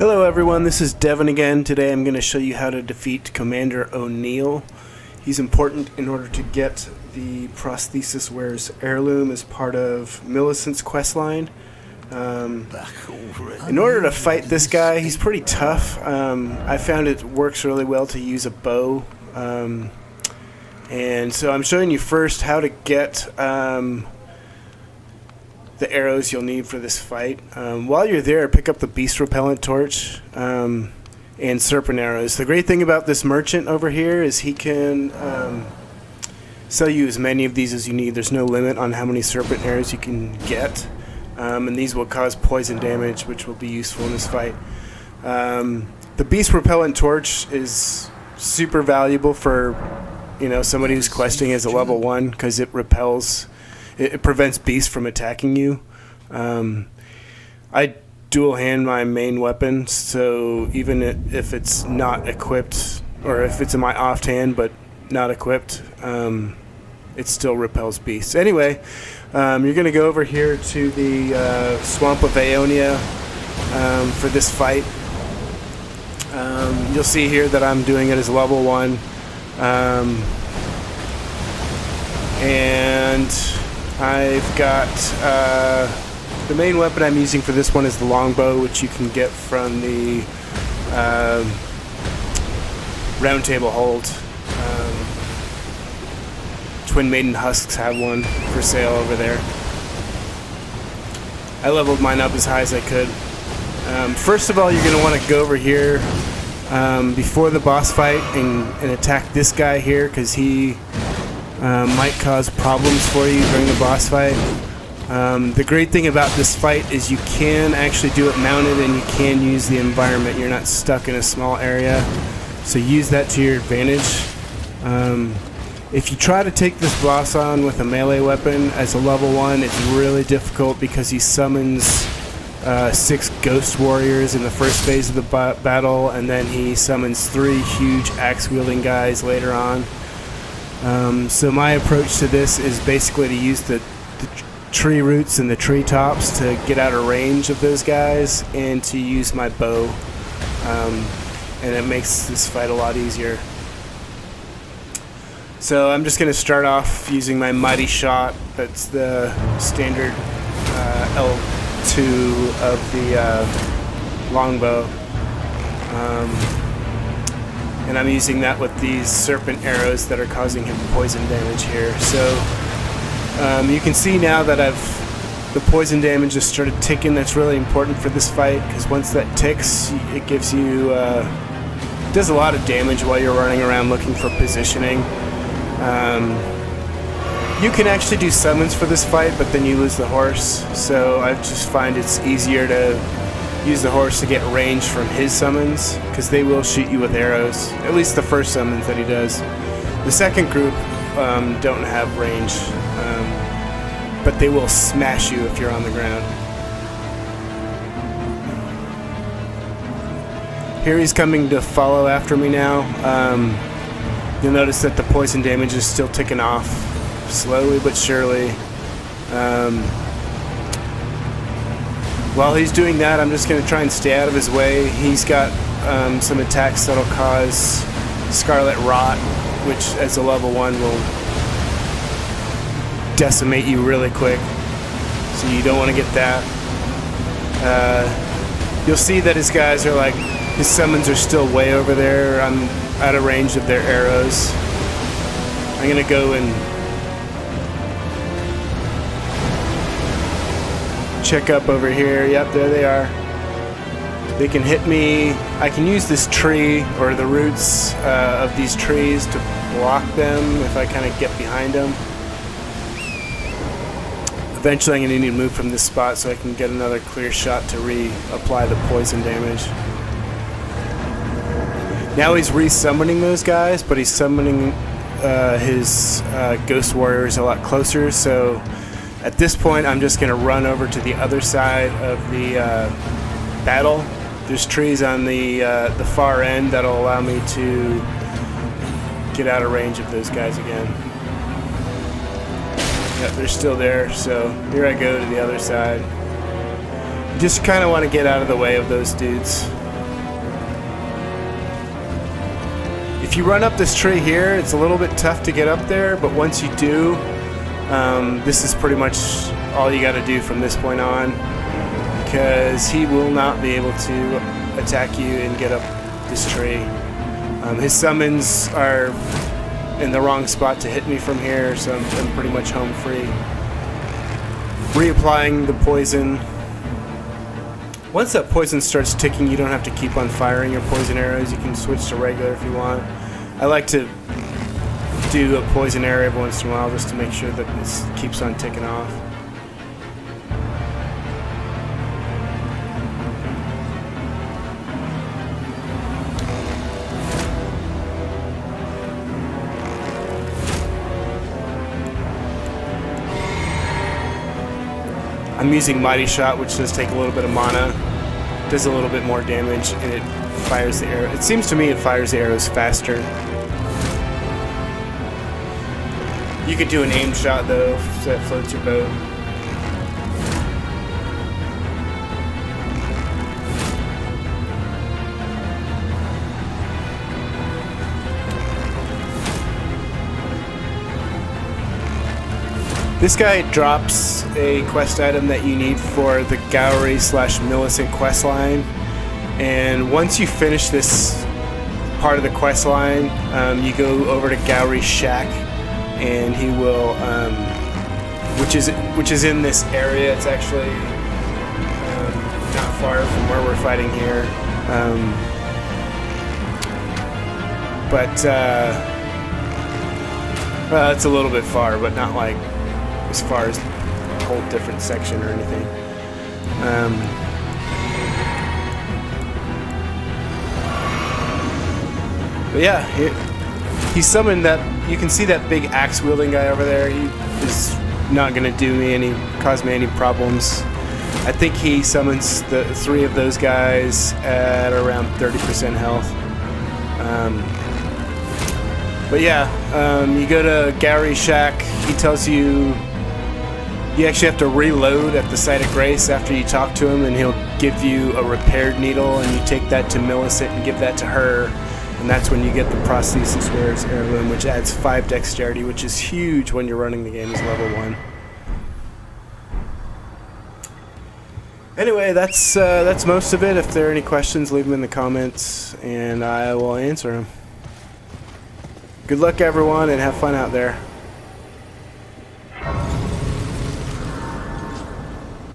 Hello everyone, this is Devin again. Today I'm going to show you how to defeat Commander O'Neill. He's important in order to get the Prosthesis Wearer's Heirloom as part of Millicent's questline. In order to fight this guy, he's pretty tough. I found it works really well to use a bow. And so I'm showing you first how to get the arrows you'll need for this fight. While you're there, pick up the Beast Repellent Torch and Serpent arrows. The great thing about this merchant over here is he can sell you as many of these as you need. There's no limit on how many Serpent arrows you can get, and these will cause poison damage, which will be useful in this fight. The Beast Repellent Torch is super valuable for somebody who's questing as a level 1 because it repels. It prevents beasts from attacking you. I dual hand my main weapon, so even if it's not equipped, or if it's in my offhand but not equipped, it still repels beasts. Anyway, you're going to go over here to the Swamp of Aeonia for this fight. You'll see here that I'm doing it as level 1. And I've got the main weapon I'm using for this one is the Longbow, which you can get from the Round Table Hold. Twin Maiden Husks have one for sale over there. I leveled mine up as high as I could. First of all, you're going to want to go over here before the boss fight and attack this guy here, because he might cause problems for you during the boss fight. The great thing about this fight is you can actually do it mounted, and you can use the environment. You're not stuck in a small area, so use that to your advantage. If you try to take this boss on with a melee weapon as a level 1, it's really difficult because he summons 6 ghost warriors in the first phase of the battle, and then he summons 3 huge axe-wielding guys later on. So my approach to this is basically to use the tree roots and the tree tops to get out of range of those guys, and to use my bow, and it makes this fight a lot easier. So I'm just going to start off using my Mighty Shot. That's the standard L2 of the Longbow. And I'm using that with these Serpent arrows that are causing him poison damage here. So you can see now that the poison damage has started ticking. That's really important for this fight, because once that ticks, it gives you it does a lot of damage while you're running around looking for positioning. You can actually do summons for this fight, but then you lose the horse. So I just find it's easier to use the horse to get range from his summons, because they will shoot you with arrows. At least the first summons that he does. The second group don't have range, but they will smash you if you're on the ground. Here he's coming to follow after me now. You'll notice that the poison damage is still ticking off, slowly but surely. While he's doing that, I'm just going to try and stay out of his way. He's got some attacks that'll cause Scarlet Rot, which as a level 1 will decimate you really quick. So you don't want to get that. You'll see that his guys are his summons are still way over there. I'm out of range of their arrows. I'm going to go and check up over here. Yep, there they are. They can hit me. I can use this tree, or the roots of these trees, to block them if I kind of get behind them. Eventually I'm going to need to move from this spot so I can get another clear shot to reapply the poison damage. Now he's re-summoning those guys, but he's summoning his ghost warriors a lot closer, so at this point I'm just going to run over to the other side of the battle. There's trees on the far end that'll allow me to get out of range of those guys again. Yep, they're still there, so here I go to the other side. Just kind of want to get out of the way of those dudes. If you run up this tree here, it's a little bit tough to get up there, but once you do, this is pretty much all you got to do from this point on, because he will not be able to attack you and get up this tree. His summons are in the wrong spot to hit me from here, so I'm pretty much home free. Reapplying the poison. Once that poison starts ticking, you don't have to keep on firing your poison arrows. You can switch to regular if you want. I like to do a poison arrow every once in a while just to make sure that this keeps on ticking off. I'm using Mighty Shot, which does take a little bit of mana, does a little bit more damage, and it fires the arrow. It seems to me it fires the arrows faster. You could do an aim shot though, so that floats your boat. This guy drops a quest item that you need for the Gowrie/Millicent quest line, and once you finish this part of the quest line, you go over to Gowrie's shack, and he will, which is in this area. It's actually not far from where we're fighting here, well, it's a little bit far, but not like as far as a whole different section or anything. But yeah, he summoned that. You can see that big axe wielding guy over there. He is not going to cause me any problems. I think he summons the 3 of those guys at around 30% health. But yeah, you go to Gowrie's shack. He tells you you actually have to reload at the site of grace after you talk to him, and he'll give you a repaired needle, and you take that to Millicent and give that to her, and that's when you get the prosthesis wearer's heirloom, which adds 5 dexterity, which is huge when you're running the game as level 1. Anyway, that's most of it. If there are any questions, leave them in the comments, and I will answer them. Good luck, everyone, and have fun out there.